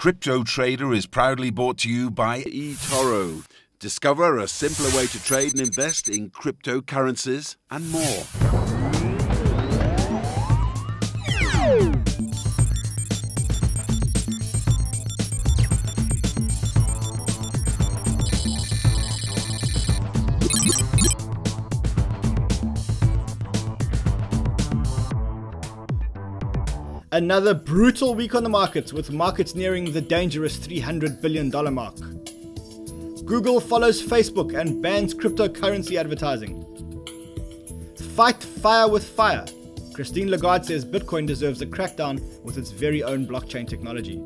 Cryptotrader is proudly brought to you by eToro. Discover a simpler way to trade and invest in cryptocurrencies and more. Another brutal week on the markets, with markets nearing the dangerous $300 billion mark. Google follows Facebook and bans cryptocurrency advertising. Fight fire with fire. Christine Lagarde says Bitcoin deserves a crackdown with its very own blockchain technology.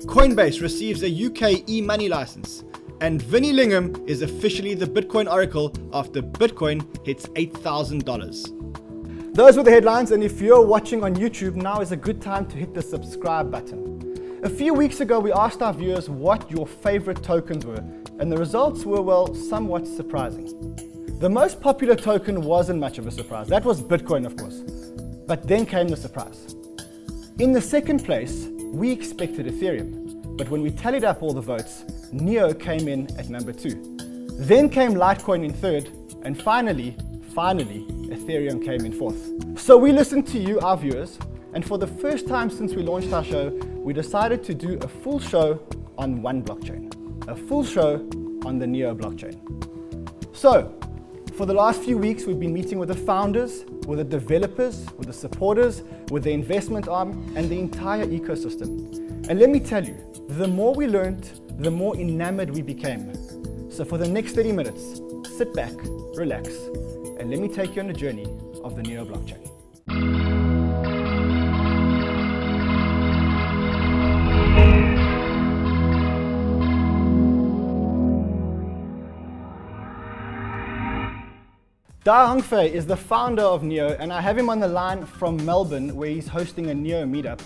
Coinbase receives a UK e-money license. And Vinnie Lingham is officially the Bitcoin oracle after Bitcoin hits $8,000. Those were the headlines, and if you're watching on YouTube, now is a good time to hit the subscribe button. A few weeks ago, we asked our viewers what your favorite tokens were, and the results were, well, somewhat surprising. The most popular token wasn't much of a surprise. That was Bitcoin, of course. But then came the surprise. In the second place, we expected Ethereum, but when we tallied up all the votes, Neo came in at number 2. Then came Litecoin in third, and finally, Ethereum came in fourth. So we listened to you, our viewers, and for the first time since we launched our show, we decided to do a full show on one blockchain, a full show on the Neo blockchain. So, for the last few weeks, we've been meeting with the founders, with the developers, with the supporters, with the investment arm, and the entire ecosystem. And let me tell you, the more we learned, the more enamored we became. So for the next 30 minutes, sit back, relax, and let me take you on a journey of the Neo blockchain. Da Hongfei is the founder of Neo, and I have him on the line from Melbourne, where he's hosting a Neo meetup.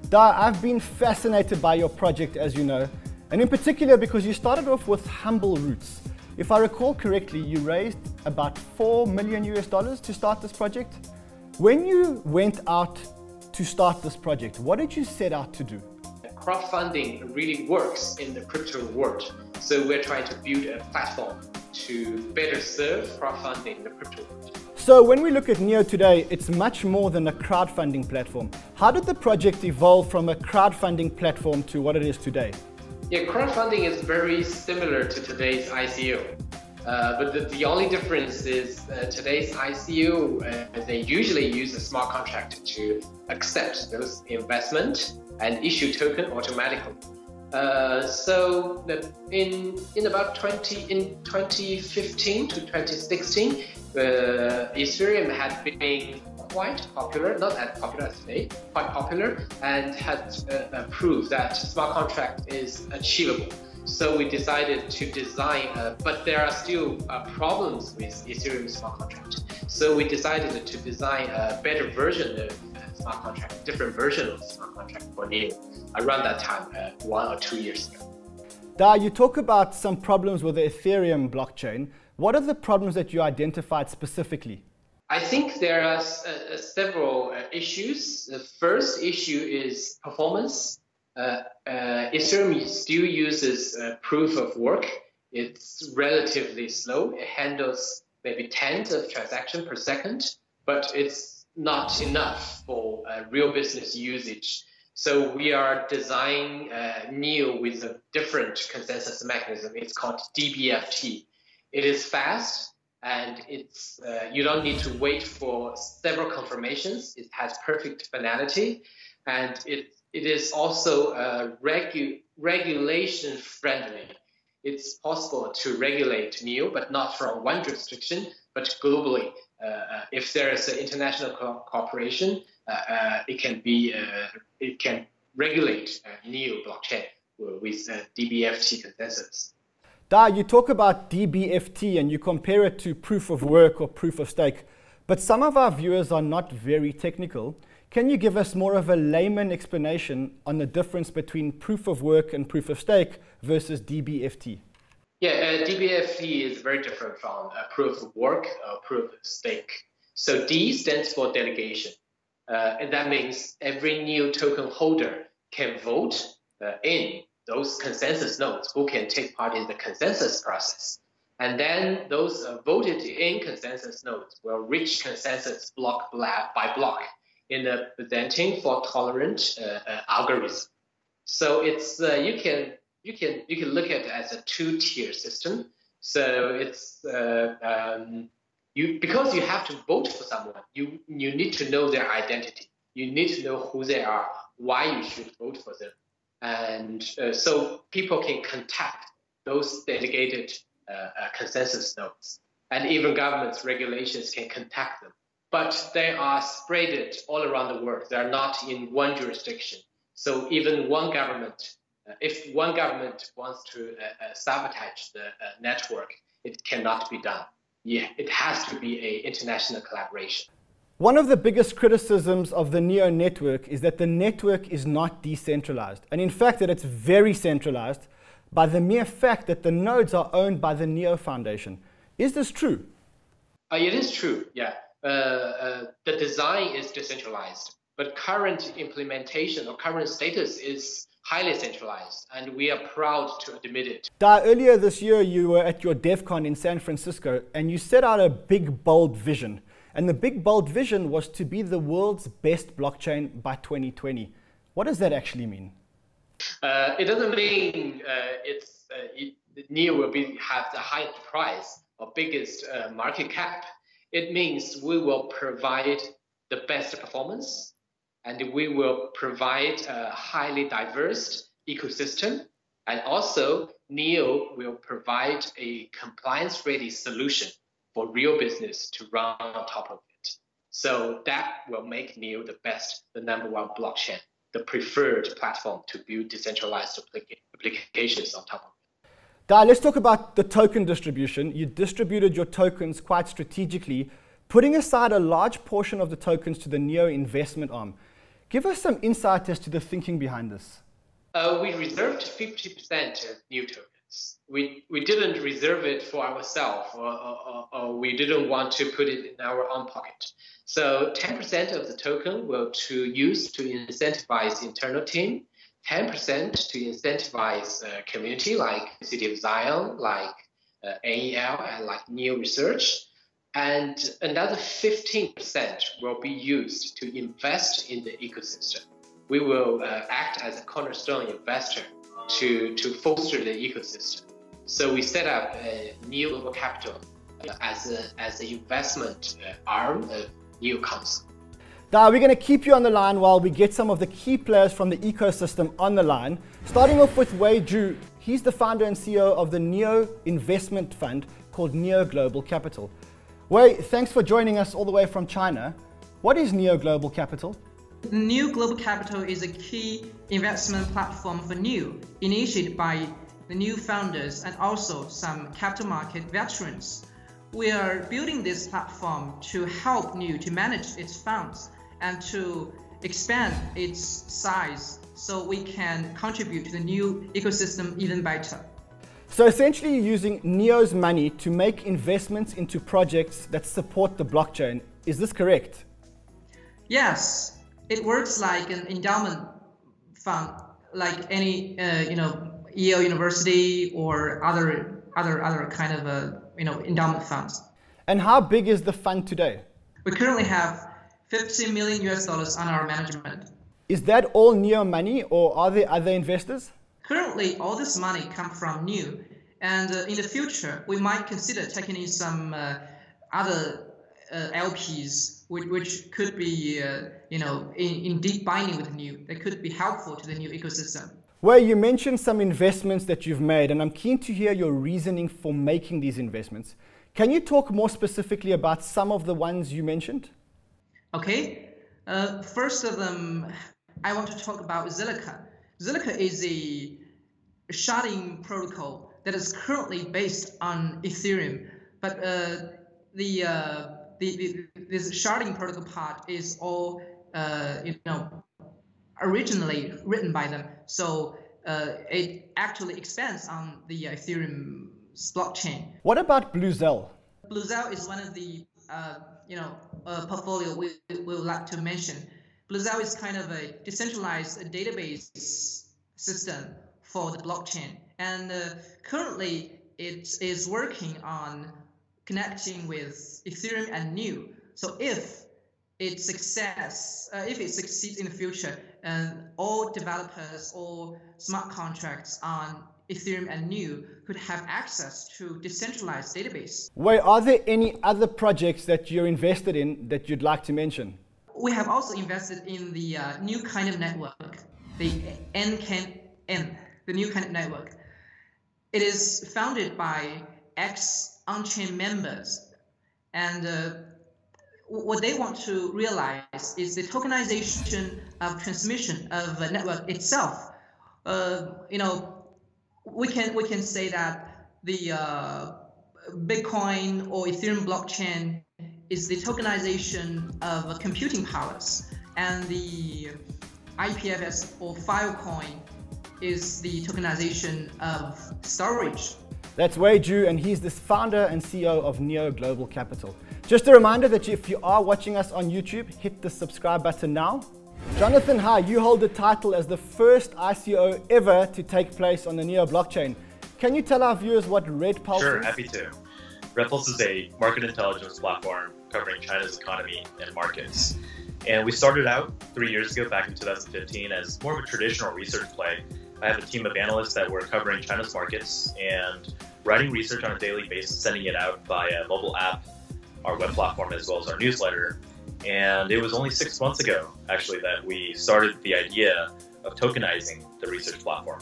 Da, I've been fascinated by your project, as you know, and in particular because you started off with humble roots. If I recall correctly, you raised about $4 million to start this project. When you went out to start this project, what did you set out to do? Crowdfunding really works in the crypto world. So we're trying to build a platform to better serve crowdfunding in the crypto world. So when we look at Neo today, it's much more than a crowdfunding platform. How did the project evolve from a crowdfunding platform to what it is today? Yeah, crowdfunding is very similar to today's ICO. But the only difference is today's ICO, they usually use a smart contract to accept those investment and issue token automatically. So in about 2015 to 2016, Ethereum had been quite popular, not as popular as today, quite popular, and had proved that smart contract is achievable. So we decided to design, but there are still problems with Ethereum smart contract. So we decided to design a better version of smart contract, different version of smart contract for Neo around that time, 1 or 2 years ago. Da, you talk about some problems with the Ethereum blockchain. What are the problems that you identified specifically? I think there are several issues. The first issue is performance. Ethereum still uses proof of work. It's relatively slow. It handles maybe tens of transactions per second, but it's not enough for real business usage. So we are designing Neo with a different consensus mechanism. It's called DBFT. It is fast, and it's you don't need to wait for several confirmations. It has perfect finality, and it is also regulation friendly. It's possible to regulate Neo, but not from one jurisdiction, but globally. If there is an international cooperation, it can regulate Neo blockchain with DBFT consensus. Da, you talk about DBFT and you compare it to proof of work or proof of stake, but some of our viewers are not very technical. Can you give us more of a layman explanation on the difference between proof of work and proof of stake versus DBFT? Yeah, DBFT is very different from proof of work or proof of stake. So D stands for delegation. And that means every new token holder can vote in those consensus nodes, who can take part in the consensus process. And then those voted in consensus nodes will reach consensus block by block in a Byzantine fault-tolerant algorithm. So it's you can look at it as a two-tier system. So it's because you have to vote for someone, you need to know their identity. You need to know who they are, why you should vote for them, and so people can contact those delegated consensus nodes, and even governments regulations can contact them. But they are spread all around the world. They are not in one jurisdiction. So even one government, if one government wants to sabotage the network, it cannot be done. Yeah, it has to be an international collaboration. One of the biggest criticisms of the NEO network is that the network is not decentralized, and in fact that it's very centralized by the mere fact that the nodes are owned by the NEO Foundation. Is this true? It is true, yeah. The design is decentralized, but current implementation or current status is highly centralized, and we are proud to admit it. Earlier this year, you were at your DevCon in San Francisco, and you set out a big, bold vision. And the big, bold vision was to be the world's best blockchain by 2020. What does that actually mean? It doesn't mean NEO will have the highest price or biggest market cap. It means we will provide the best performance, and we will provide a highly diverse ecosystem. And also, NEO will provide a compliance-ready solution for real business to run on top of it. So that will make NEO the best, the number one blockchain, the preferred platform to build decentralized applications on top of it. Let's talk about the token distribution. You distributed your tokens quite strategically, putting aside a large portion of the tokens to the NEO investment arm. Give us some insight as to the thinking behind this. We reserved 50% of NEO tokens. We didn't reserve it for ourselves, or we didn't want to put it in our own pocket. So 10% of the token will use to incentivize internal team, 10% to incentivize community like City of Zion, like NEL, and like NEO Research. And another 15% will be used to invest in the ecosystem. We will act as a cornerstone investor to foster the ecosystem. So we set up a NEO Global Capital as an investment arm of NEO Council. We're going to keep you on the line while we get some of the key players from the ecosystem on the line. Starting off with Wei Zhu. He's the founder and CEO of the NEO investment fund called NEO Global Capital. Wei, thanks for joining us all the way from China. What is NEO Global Capital? NEO Global Capital is a key investment platform for NEO, initiated by the NEO founders and also some capital market veterans. We are building this platform to help NEO to manage its funds and to expand its size so we can contribute to the NEO ecosystem even better. So essentially you're using NEO's money to make investments into projects that support the blockchain. Is this correct? Yes, it works like an endowment fund, like any Yale University or other kind of endowment funds. And how big is the fund today? We currently have $50 million on our management. Is that all NEO money, or are there other investors? Currently, all this money comes from NEO, and in the future, we might consider taking in some other LPs, which could be, in deep binding with NEO. That could be helpful to the NEO ecosystem. Well, you mentioned some investments that you've made, and I'm keen to hear your reasoning for making these investments. Can you talk more specifically about some of the ones you mentioned? Okay. First of them, I want to talk about Zilliqa. Zilliqa is a sharding protocol that is currently based on Ethereum, but this sharding protocol part is all originally written by them, so it actually expands on the Ethereum blockchain. What about Bluzelle? Bluzelle is one of the portfolio we would like to mention. Bluzelle is kind of a decentralized database system for the blockchain. And currently, it is working on connecting with Ethereum and Neu. So if it succeeds in the future, and all developers or smart contracts on Ethereum and Neu could have access to decentralized database. Wei, are there any other projects that you're invested in that you'd like to mention? We have also invested in the new kind of network, the NKN, the new kind of network. It is founded by ex-on-chain members, and what they want to realize is the tokenization of transmission of a network itself. We can say that the Bitcoin or Ethereum blockchain is the tokenization of computing powers, and the IPFS or Filecoin is the tokenization of storage. That's Wei Ju, and he's the founder and CEO of Neo Global Capital. Just a reminder that if you are watching us on YouTube, hit the subscribe button now. Jonathan, hi, you hold the title as the first ICO ever to take place on the Neo blockchain. Can you tell our viewers what Red Pulse is? Sure, happy to. Red Pulse is a market intelligence platform covering China's economy and markets. And we started out 3 years ago, back in 2015, as more of a traditional research play. I have a team of analysts that were covering China's markets and writing research on a daily basis, sending it out via mobile app, our web platform, as well as our newsletter. And it was only 6 months ago, actually, that we started the idea of tokenizing the research platform.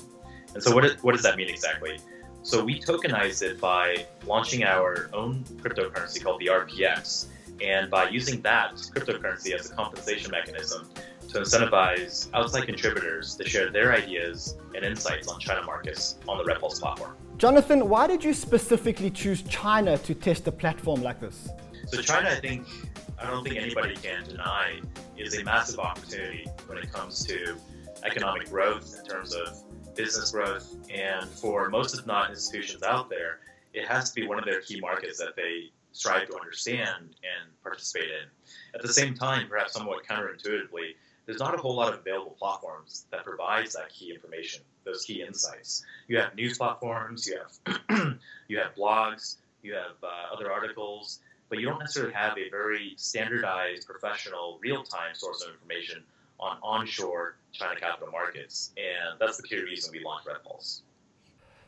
And so what does that mean exactly? So we tokenized it by launching our own cryptocurrency called the RPX, and by using that cryptocurrency as a compensation mechanism to incentivize outside contributors to share their ideas and insights on China markets on the Red Pulse platform. Jonathan, why did you specifically choose China to test a platform like this? So China, I don't think anybody can deny, is a massive opportunity when it comes to economic growth in terms of business growth. And for most, if not institutions out there, it has to be one of their key markets that they strive to understand and participate in. At the same time, perhaps somewhat counterintuitively, there's not a whole lot of available platforms that provides that key information, those key insights. You have news platforms, you have blogs, you have other articles, but you don't necessarily have a very standardized, professional, real-time source of information on onshore China capital markets. And that's the key reason we launched Red Pulse.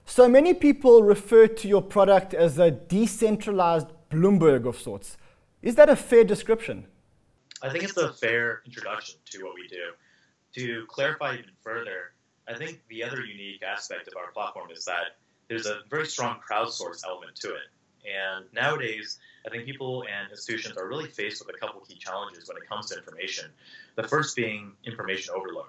So many people refer to your product as a decentralized Bloomberg of sorts. Is that a fair description? I think it's a fair introduction to what we do. To clarify even further, I think the other unique aspect of our platform is that there's a very strong crowdsource element to it. And nowadays, I think people and institutions are really faced with a couple key challenges when it comes to information. The first being information overload.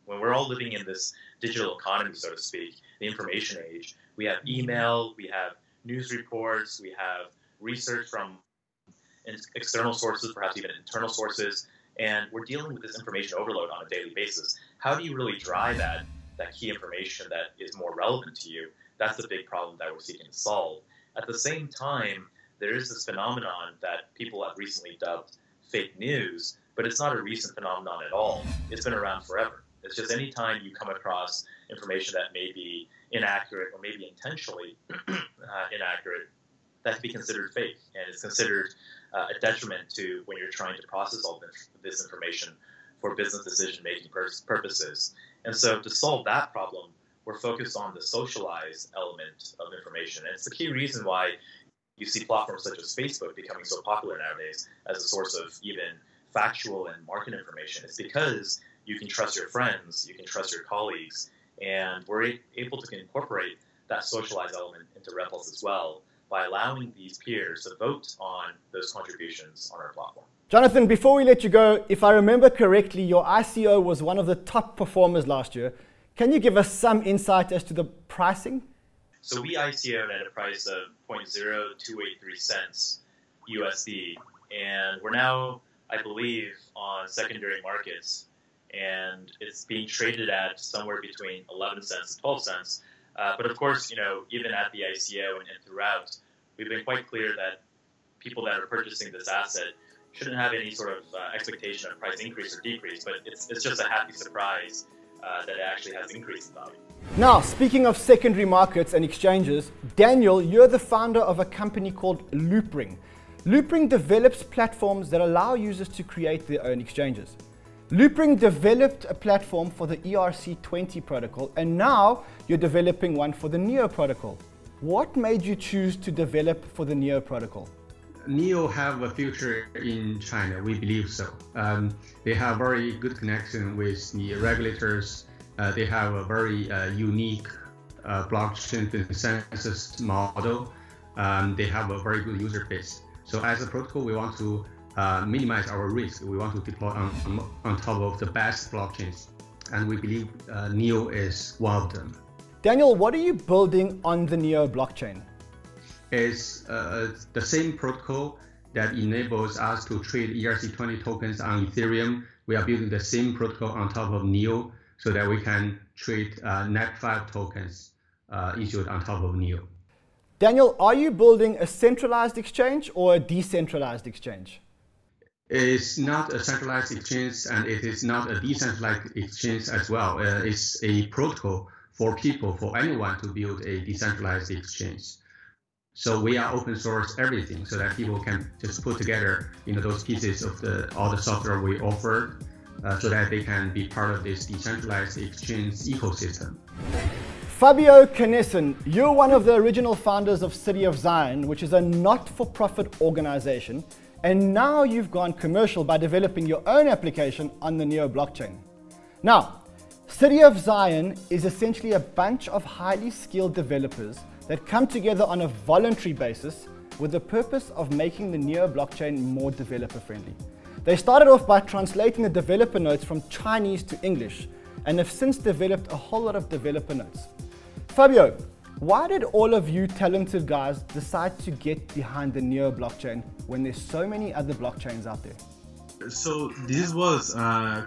When we're all living in this digital economy, so to speak, the information age, we have email, we have news reports, we have research from external sources, perhaps even internal sources, and we're dealing with this information overload on a daily basis. How do you really drive that key information that is more relevant to you? That's the big problem that we're seeking to solve. At the same time, there is this phenomenon that people have recently dubbed fake news, but it's not a recent phenomenon at all. It's been around forever. It's just any time you come across information that may be inaccurate or maybe intentionally inaccurate, that can be considered fake, and it's considered a detriment to when you're trying to process all this information for business decision-making purposes. And so to solve that problem, we're focused on the socialized element of information. And it's the key reason why you see platforms such as Facebook becoming so popular nowadays as a source of even factual and market information. It's because you can trust your friends, you can trust your colleagues, and we're able to incorporate that socialized element into Red Pulse as well by allowing these peers to vote on those contributions on our platform. Jonathan, before we let you go, if I remember correctly, your ICO was one of the top performers last year. Can you give us some insight as to the pricing? So we ICO'd at a price of 0.0283 cents USD, and we're now, I believe, on secondary markets, and it's being traded at somewhere between 11 cents and 12 cents. But of course, even at the ICO and throughout, we've been quite clear that people that are purchasing this asset shouldn't have any sort of expectation of price increase or decrease, but it's just a happy surprise that it actually has increased in value. Now, speaking of secondary markets and exchanges, Daniel, you're the founder of a company called Loopring. Loopring develops platforms that allow users to create their own exchanges. Loopring developed a platform for the ERC20 protocol, and now you're developing one for the Neo protocol. What made you choose to develop for the Neo protocol? Neo have a future in China, we believe so. They have very good connection with the regulators. They have a very unique blockchain consensus model. They have a very good user base. So as a protocol, we want to minimize our risk. We want to deploy on top of the best blockchains. And we believe Neo is one of them. Daniel, what are you building on the Neo blockchain? It's the same protocol that enables us to trade ERC20 tokens on Ethereum. We are building the same protocol on top of Neo so that we can trade NEP5 tokens issued on top of Neo. Daniel, are you building a centralized exchange or a decentralized exchange? It's not a centralized exchange, and it is not a decentralized exchange as well. It's a protocol for people, for anyone to build a decentralized exchange. So we are open source everything so that people can just put together those pieces of all the software we offer so that they can be part of this decentralized exchange ecosystem. Fabio Canessen, you're one of the original founders of City of Zion, which is a not-for-profit organization, and now you've gone commercial by developing your own application on the Neo blockchain. Now, City of Zion is essentially a bunch of highly skilled developers that come together on a voluntary basis with the purpose of making the Neo blockchain more developer-friendly. They started off by translating the developer notes from Chinese to English and have since developed a whole lot of developer notes. Fabio, why did all of you talented guys decide to get behind the Neo blockchain when there's so many other blockchains out there? So this was a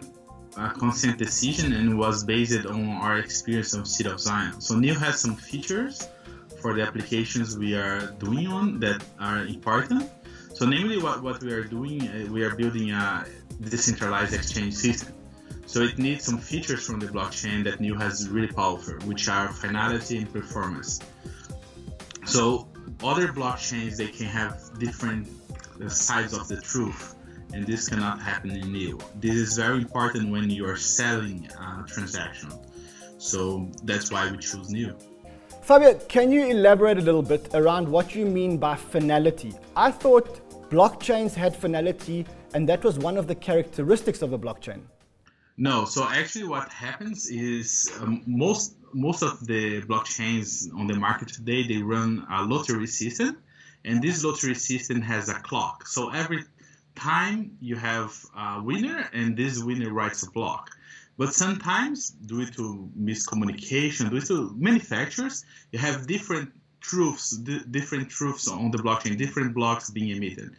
consent decision and was based on our experience of City of Zion. So Neo has some features for the applications we are doing on that are important. So namely what we are doing, we are building a decentralized exchange system. So it needs some features from the blockchain that Neo has really powerful, which are finality and performance. So other blockchains, they can have different sides of the truth, and this cannot happen in Neo. This is very important when you are selling a transaction. So that's why we choose Neo. Fabio, can you elaborate a little bit around what you mean by finality? I thought blockchains had finality, and that was one of the characteristics of a blockchain. No, so actually what happens is most of the blockchains on the market today, they run a lottery system, and this lottery system has a clock. So every time you have a winner, and this winner writes a block. But sometimes, due to miscommunication, due to many factors, you have different truths on the blockchain, different blocks being emitted.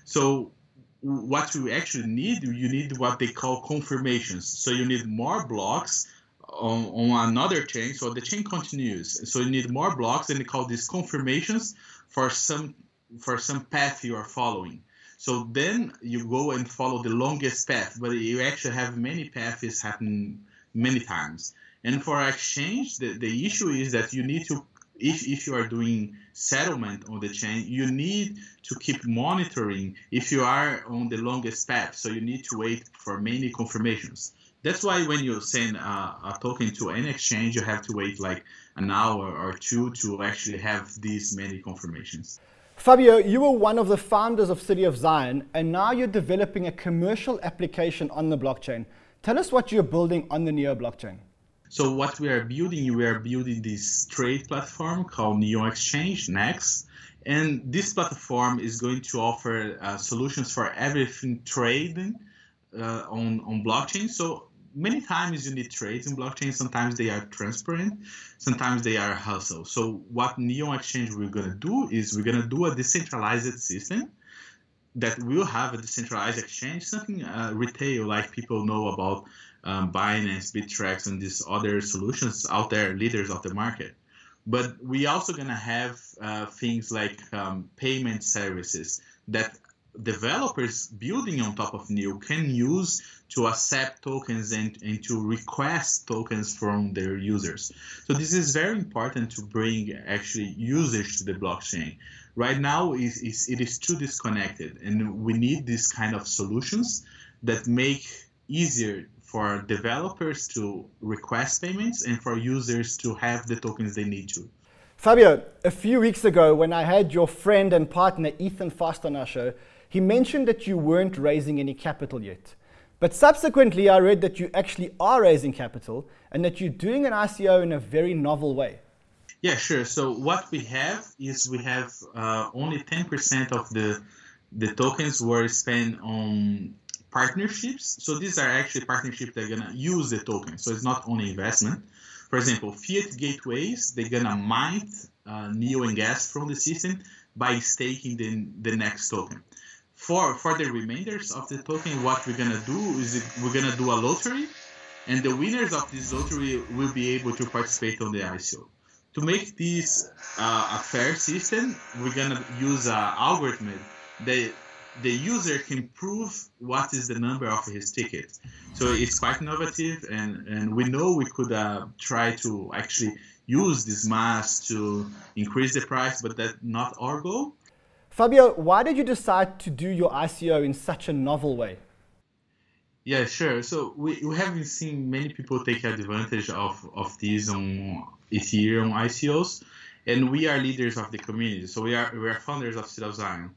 So what you actually need, you need what they call confirmations. So you need more blocks on another chain, so the chain continues. So you need more blocks, and they call these confirmations for some path you are following. So then you go and follow the longest path, but you actually have many paths happening many times. And for exchange, the issue is that you need to, if you are doing settlement on the chain, you need to keep monitoring if you are on the longest path. So you need to wait for many confirmations. That's why when you send a token to an exchange, you have to wait like an hour or two to actually have these many confirmations. Fabio, you were one of the founders of City of Zion, and now you're developing a commercial application on the blockchain. Tell us what you're building on the Neo blockchain. So what we are building this trade platform called Neo Exchange Next. And this platform is going to offer solutions for everything trading on blockchain. So many times you need trades in blockchain. Sometimes they are transparent, sometimes they are hustle. So what Neo Exchange we're going to do is we're going to do a decentralized system that will have a decentralized exchange, something retail like people know about Binance, Bittrex, and these other solutions out there, leaders of the market. But we also going to have things like payment services that developers building on top of Neo can use to accept tokens and to request tokens from their users. So this is very important to bring actually users to the blockchain. Right now, it is too disconnected, and we need this kind of solutions that make easier for developers to request payments and for users to have the tokens they need to. Fabio, a few weeks ago when I had your friend and partner Ethan Fast on our show, he mentioned that you weren't raising any capital yet. But subsequently, I read that you actually are raising capital and that you're doing an ICO in a very novel way. Yeah, sure. So what we have is only 10% of the tokens were spent on partnerships. So these are actually partnerships that are going to use the token. So it's not only investment. For example, fiat gateways, they're going to mine Neo and gas from the system by staking the next token. For the remainders of the token, what we're going to do is we're going to do a lottery, and the winners of this lottery will be able to participate on the ICO. To make this a fair system, we're going to use an algorithm that the user can prove what is the number of his ticket. So it's quite innovative, and we know we could try to actually use this mass to increase the price, but that's not our goal. Fabio, why did you decide to do your ICO in such a novel way? Yeah, sure. So we have seen many people take advantage of these on Ethereum ICOs, and we are leaders of the community. So we are founders of City of Zion.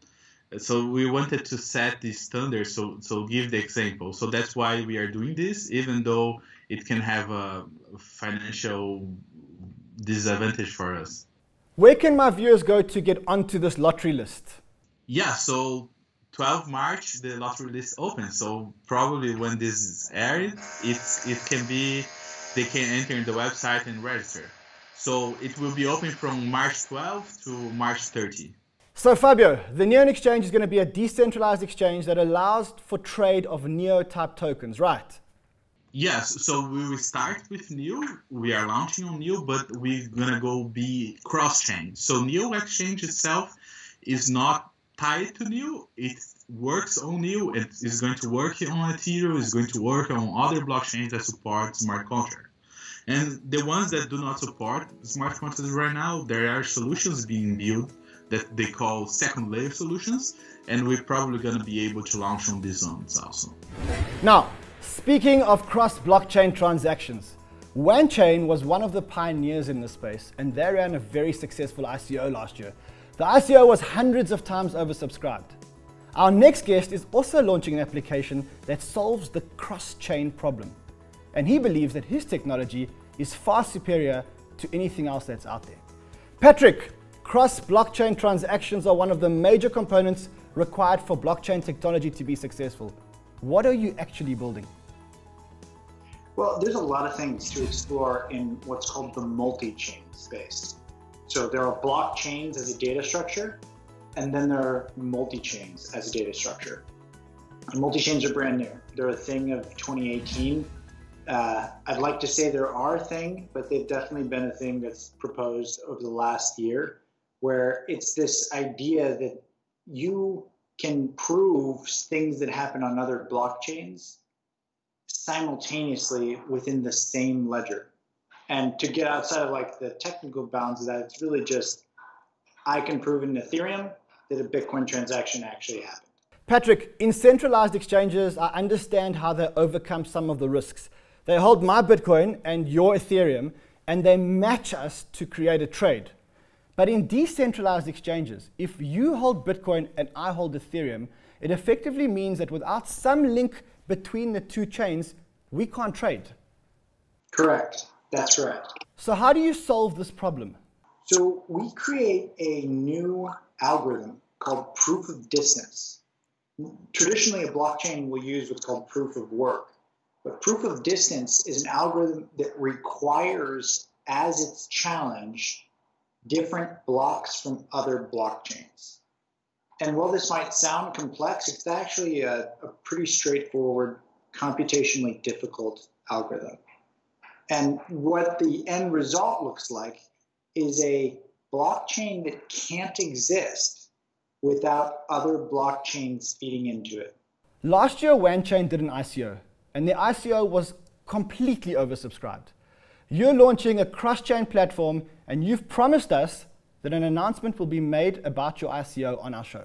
So we wanted to set the standard, so give the example. So that's why we are doing this, even though it can have a financial disadvantage for us. Where can my viewers go to get onto this lottery list? Yeah, so 12 March, the lottery list opens. So probably when this is aired, they can enter the website and register. So it will be open from March 12 to March 30. So Fabio, the Neon exchange is going to be a decentralized exchange that allows for trade of Neo-type tokens, right? Yes, so we will start with Neo. We are launching on Neo, but we're going to be cross-chain. So Neo exchange itself is not tied to Neo. It works on Neo. It is going to work on Ethereum. It's going to work on other blockchains that support smart contracts. And the ones that do not support smart contracts right now, there are solutions being built that they call second layer solutions, and we're probably going to be able to launch on these ones also. Now, speaking of cross-blockchain transactions, OneChain was one of the pioneers in this space, and they ran a very successful ICO last year. The ICO was hundreds of times oversubscribed. Our next guest is also launching an application that solves the cross-chain problem, and he believes that his technology is far superior to anything else that's out there. Patrick, cross-blockchain transactions are one of the major components required for blockchain technology to be successful. What are you actually building? Well, there's a lot of things to explore in what's called the multi-chain space. So there are blockchains as a data structure, and then there are multi-chains as a data structure. And multi-chains are brand new. They're a thing of 2018. I'd like to say they're our thing, but they've definitely been a thing that's proposed over the last year, where it's this idea that you can prove things that happen on other blockchains simultaneously within the same ledger. And to get outside of like the technical bounds of that, it's really just, I can prove in Ethereum that a Bitcoin transaction actually happened. Patrick, in centralized exchanges, I understand how they overcome some of the risks. They hold my Bitcoin and your Ethereum, and they match us to create a trade. But in decentralized exchanges, if you hold Bitcoin and I hold Ethereum, it effectively means that without some link between the two chains, we can't trade. Correct. That's correct. So how do you solve this problem? So we create a new algorithm called proof of distance. Traditionally, a blockchain will use what's called proof of work. But proof of distance is an algorithm that requires, as its challenge, different blocks from other blockchains. And while this might sound complex, it's actually a pretty straightforward, computationally difficult algorithm. And what the end result looks like is a blockchain that can't exist without other blockchains feeding into it. Last year, WanChain did an ICO, and the ICO was completely oversubscribed. You're launching a cross-chain platform, and you've promised us that an announcement will be made about your ICO on our show.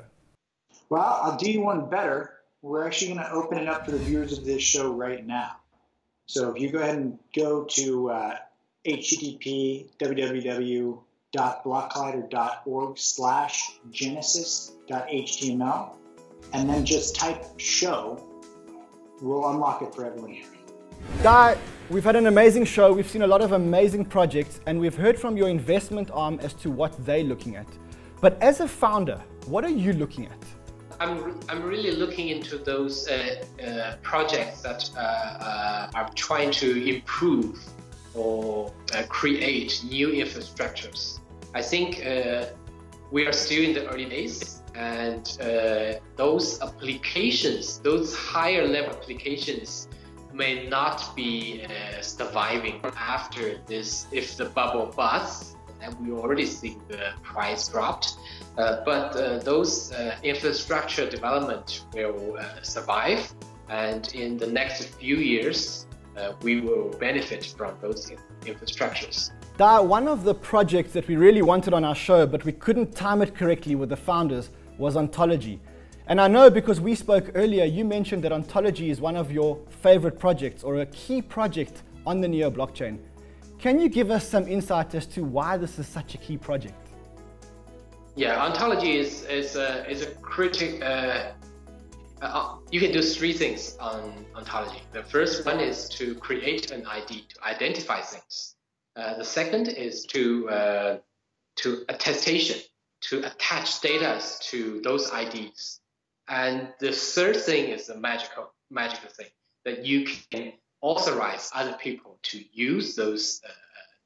Well, I'll do you one better. We're actually going to open it up for the viewers of this show right now. So if you go ahead and go to http://genesis.org/genesis.html, and then just type show, we'll unlock it for everyone here. Guy, we've had an amazing show. We've seen a lot of amazing projects, and we've heard from your investment arm as to what they're looking at. But as a founder, what are you looking at? I'm really looking into those projects that are trying to improve or create new infrastructures. I think we are still in the early days, and those applications, those higher level applications, may not be surviving after this if the bubble busts, and we already see the price dropped. But those infrastructure development will survive, and in the next few years, we will benefit from those infrastructures. One of the projects that we really wanted on our show, but we couldn't time it correctly with the founders, was Ontology. And I know because we spoke earlier, you mentioned that Ontology is one of your favorite projects or a key project on the Neo blockchain. Can you give us some insight as to why this is such a key project? Yeah, Ontology is a critic. You can do three things on Ontology. The first one is to create an ID, to identify things. The second is to attestation, to attach data to those IDs. And the third thing is the magical thing, that you can authorize other people to use those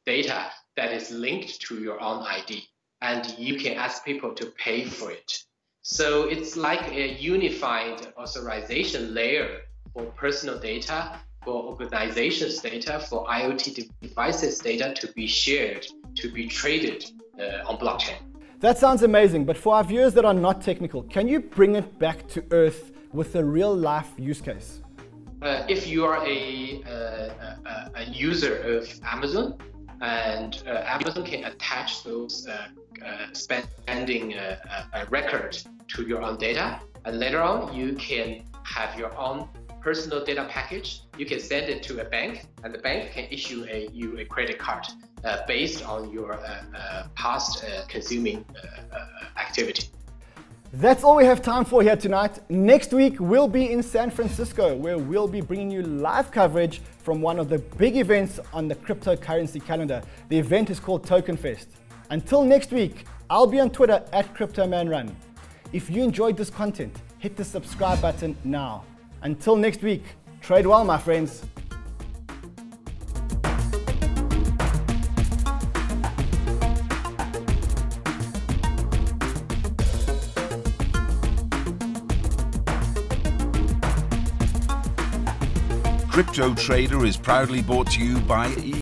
data that is linked to your own ID. And you can ask people to pay for it. So it's like a unified authorization layer for personal data, for organizations' data, for IoT devices' data to be shared, to be traded on blockchain. That sounds amazing, but for our viewers that are not technical, can you bring it back to earth with a real-life use case? If you are a user of Amazon, and Amazon can attach those spending record to your own data, and later on you can have your own personal data package. You can send it to a bank, and the bank can issue you a credit card based on your past consuming activity. That's all we have time for here tonight. Next week, we'll be in San Francisco, where we'll be bringing you live coverage from one of the big events on the cryptocurrency calendar. The event is called Token Fest. Until next week, I'll be on Twitter @CryptoManRun. If you enjoyed this content, hit the subscribe button now. Until next week, trade well, my friends. Cryptotrader is proudly brought to you by